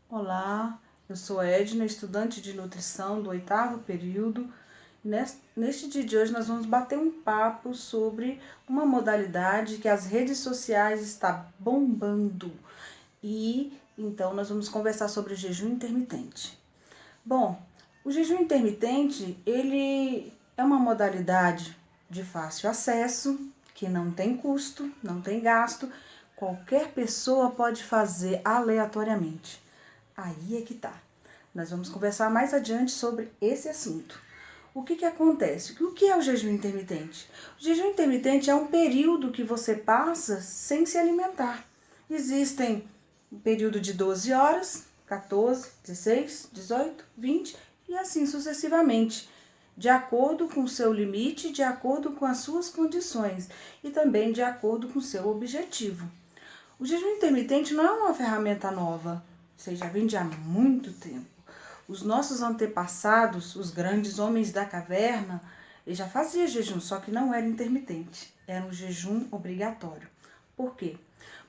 Olá, eu sou Edna, estudante de nutrição do 8º período. Neste dia de hoje nós vamos bater um papo sobre uma modalidade que as redes sociais está bombando. E então nós vamos conversar sobre o jejum intermitente. Bom, o jejum intermitente, ele é uma modalidade de fácil acesso, que não tem custo, não tem gasto, qualquer pessoa pode fazer aleatoriamente. Aí é que tá. Nós vamos conversar mais adiante sobre esse assunto. O que acontece? O que é o jejum intermitente? O jejum intermitente é um período que você passa sem se alimentar. Existem um período de 12 horas, 14, 16, 18, 20 e assim sucessivamente, de acordo com o seu limite, de acordo com as suas condições e também de acordo com o seu objetivo. O jejum intermitente não é uma ferramenta nova, você já vem de há muito tempo. Os nossos antepassados, os grandes homens da caverna, eles já faziam jejum, só que não era intermitente, era um jejum obrigatório. Por quê?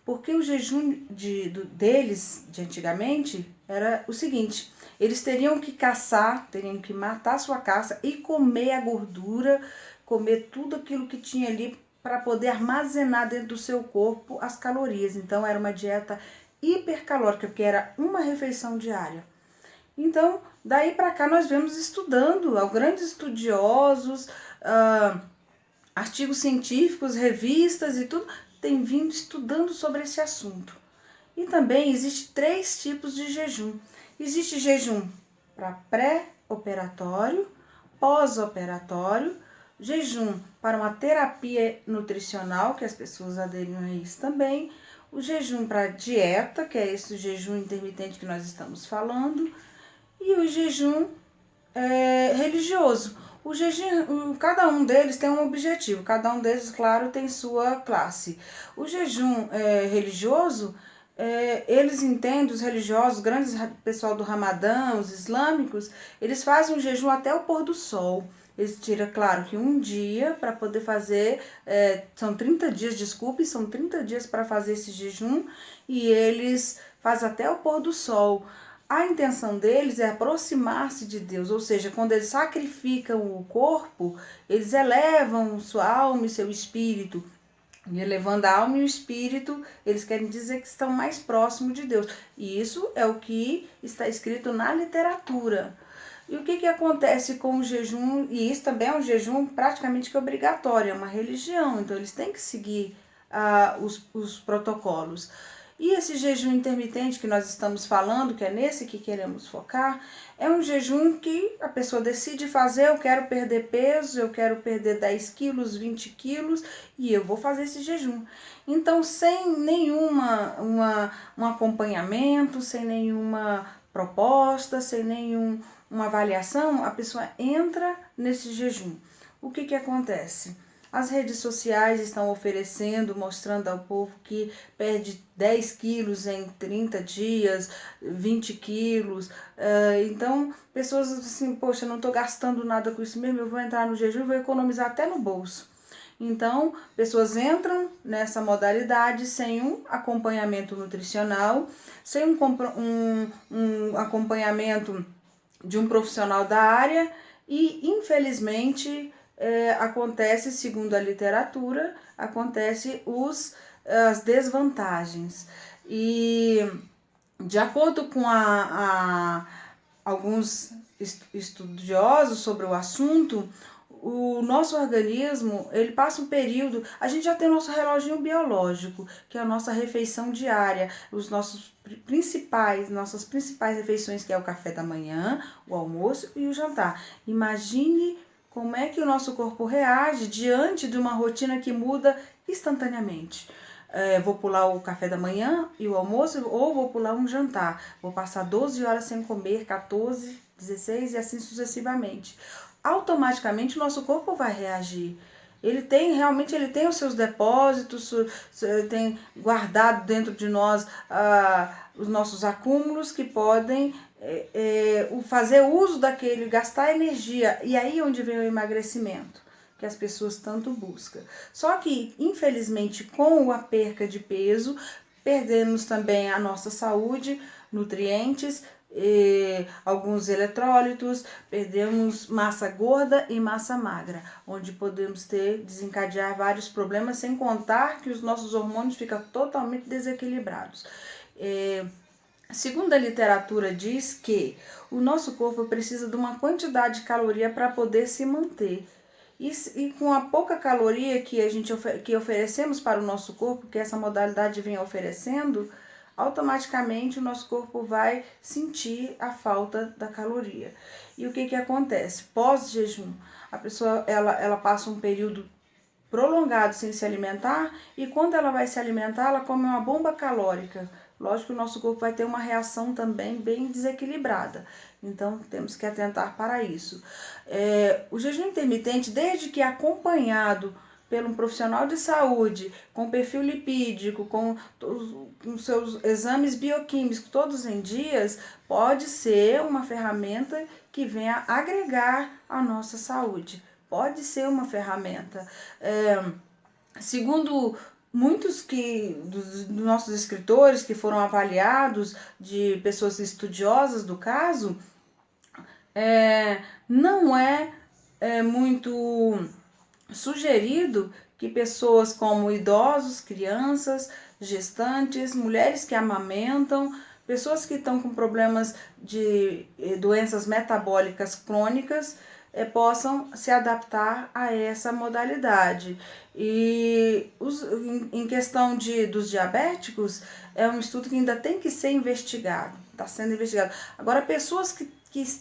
Porque o jejum deles, de antigamente, era o seguinte: eles teriam que caçar, teriam que matar sua caça e comer a gordura, comer tudo aquilo que tinha ali para poder armazenar dentro do seu corpo as calorias. Então era uma dieta hipercalórica, porque era uma refeição diária. Então, daí para cá nós vemos estudando, grandes estudiosos, artigos científicos, revistas e tudo, tem vindo estudando sobre esse assunto. E também existe 3 tipos de jejum. Existe jejum para pré-operatório, pós-operatório, jejum para uma terapia nutricional, que as pessoas aderiam a isso também, o jejum para dieta, que é esse jejum intermitente que nós estamos falando, e o jejum religioso. O jejum, cada um deles tem um objetivo, cada um deles, claro, tem sua classe. O jejum religioso, eles entendem, os religiosos, grandes pessoal do Ramadã, os islâmicos, eles fazem um jejum até o pôr do sol. Eles tiram, claro, que um dia para poder fazer, são 30 dias, desculpe, são 30 dias para fazer esse jejum e eles fazem até o pôr do sol. A intenção deles é aproximar-se de Deus, ou seja, quando eles sacrificam o corpo, eles elevam sua alma e seu espírito. E elevando a alma e o espírito, eles querem dizer que estão mais próximos de Deus. E isso é o que está escrito na literatura. E o que acontece com o jejum? E isso também é um jejum praticamente que obrigatório, é uma religião, então eles têm que seguir os protocolos. E esse jejum intermitente que nós estamos falando, que é nesse que queremos focar, é um jejum que a pessoa decide fazer: eu quero perder peso, eu quero perder 10 quilos, 20 quilos, e eu vou fazer esse jejum. Então, sem um acompanhamento, sem nenhuma proposta, sem nenhuma avaliação, a pessoa entra nesse jejum. O que acontece? As redes sociais estão oferecendo, mostrando ao povo que perde 10 quilos em 30 dias, 20 quilos. Então, pessoas assim, poxa, não estou gastando nada com isso mesmo, eu vou entrar no jejum e vou economizar até no bolso. Então, pessoas entram nessa modalidade sem um acompanhamento nutricional, sem um acompanhamento de um profissional da área e, infelizmente, acontece, segundo a literatura, acontece as desvantagens. E de acordo com alguns estudiosos sobre o assunto, o nosso organismo, ele passa um período, a gente já tem o nosso reloginho biológico, que é a nossa refeição diária, nossas principais refeições, que é o café da manhã, o almoço e o jantar. Imagine como é que o nosso corpo reage diante de uma rotina que muda instantaneamente. Vou pular o café da manhã e o almoço, ou vou pular um jantar. Vou passar 12 horas sem comer, 14, 16 e assim sucessivamente. Automaticamente o nosso corpo vai reagir. Ele tem os seus depósitos, tem guardado dentro de nós os nossos acúmulos que podem fazer uso daquele, gastar energia. E aí é onde vem o emagrecimento, que as pessoas tanto buscam. Só que, infelizmente, com a perca de peso, perdemos também a nossa saúde, nutrientes, alguns eletrólitos, perdemos massa gorda e massa magra, onde podemos desencadear vários problemas, sem contar que os nossos hormônios ficam totalmente desequilibrados. Segundo a literatura diz que o nosso corpo precisa de uma quantidade de caloria para poder se manter. E com a pouca caloria que a gente que oferecemos para o nosso corpo, que essa modalidade vem oferecendo, automaticamente o nosso corpo vai sentir a falta da caloria. E o que acontece? Pós-jejum, a pessoa ela passa um período prolongado sem se alimentar, e quando ela vai se alimentar, ela come uma bomba calórica. Lógico que o nosso corpo vai ter uma reação também bem desequilibrada, então temos que atentar para isso. O jejum intermitente, desde que acompanhado pelo um profissional de saúde, com perfil lipídico, com seus exames bioquímicos todos em dias, pode ser uma ferramenta que venha agregar à nossa saúde. Pode ser uma ferramenta. Segundo muitos dos nossos escritores que foram avaliados, de pessoas estudiosas do caso, não é muito sugerido que pessoas como idosos, crianças, gestantes, mulheres que amamentam, pessoas que estão com problemas de doenças metabólicas crônicas, possam se adaptar a essa modalidade. E em questão dos diabéticos, é um estudo que ainda tem que ser investigado, está sendo investigado. Agora, pessoas que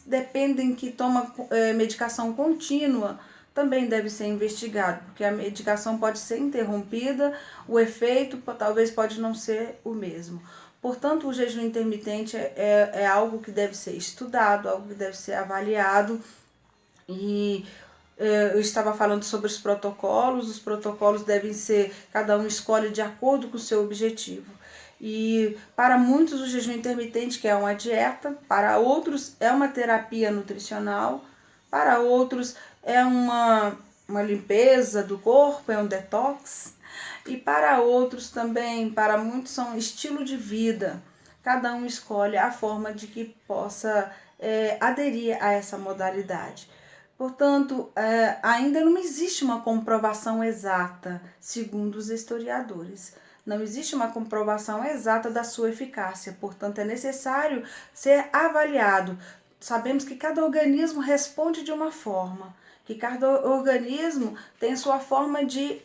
dependem, que tomam medicação contínua, também deve ser investigado, porque a medicação pode ser interrompida, o efeito talvez pode não ser o mesmo. Portanto, o jejum intermitente é algo que deve ser estudado, algo que deve ser avaliado. E eu estava falando sobre os protocolos devem ser, cada um escolhe de acordo com o seu objetivo. E para muitos o jejum intermitente, que é uma dieta, para outros é uma terapia nutricional, para outros é uma limpeza do corpo, é um detox, e para outros também, para muitos são estilo de vida. Cada um escolhe a forma de que possa aderir a essa modalidade. Portanto, ainda não existe uma comprovação exata, segundo os historiadores. Não existe uma comprovação exata da sua eficácia, portanto, é necessário ser avaliado. Sabemos que cada organismo responde de uma forma, que cada organismo tem sua forma de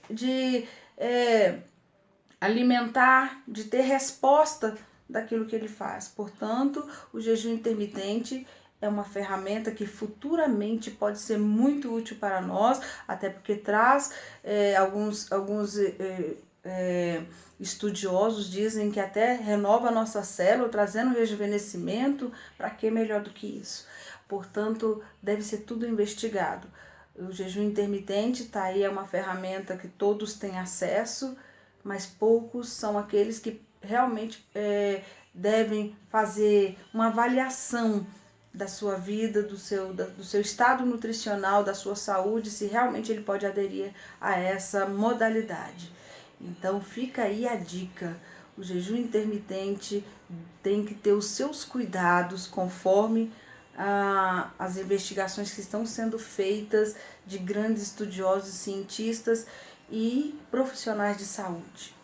alimentar, de ter resposta daquilo que ele faz. Portanto, o jejum intermitente é uma ferramenta que futuramente pode ser muito útil para nós, até porque traz alguns estudiosos dizem que até renova a nossa célula, trazendo rejuvenescimento. Para que melhor do que isso? Portanto, deve ser tudo investigado. O jejum intermitente está aí, é uma ferramenta que todos têm acesso, mas poucos são aqueles que realmente devem fazer uma avaliação da sua vida, do seu estado nutricional, da sua saúde, se realmente ele pode aderir a essa modalidade. Então fica aí a dica: o jejum intermitente tem que ter os seus cuidados conforme as investigações que estão sendo feitas de grandes estudiosos, cientistas e profissionais de saúde.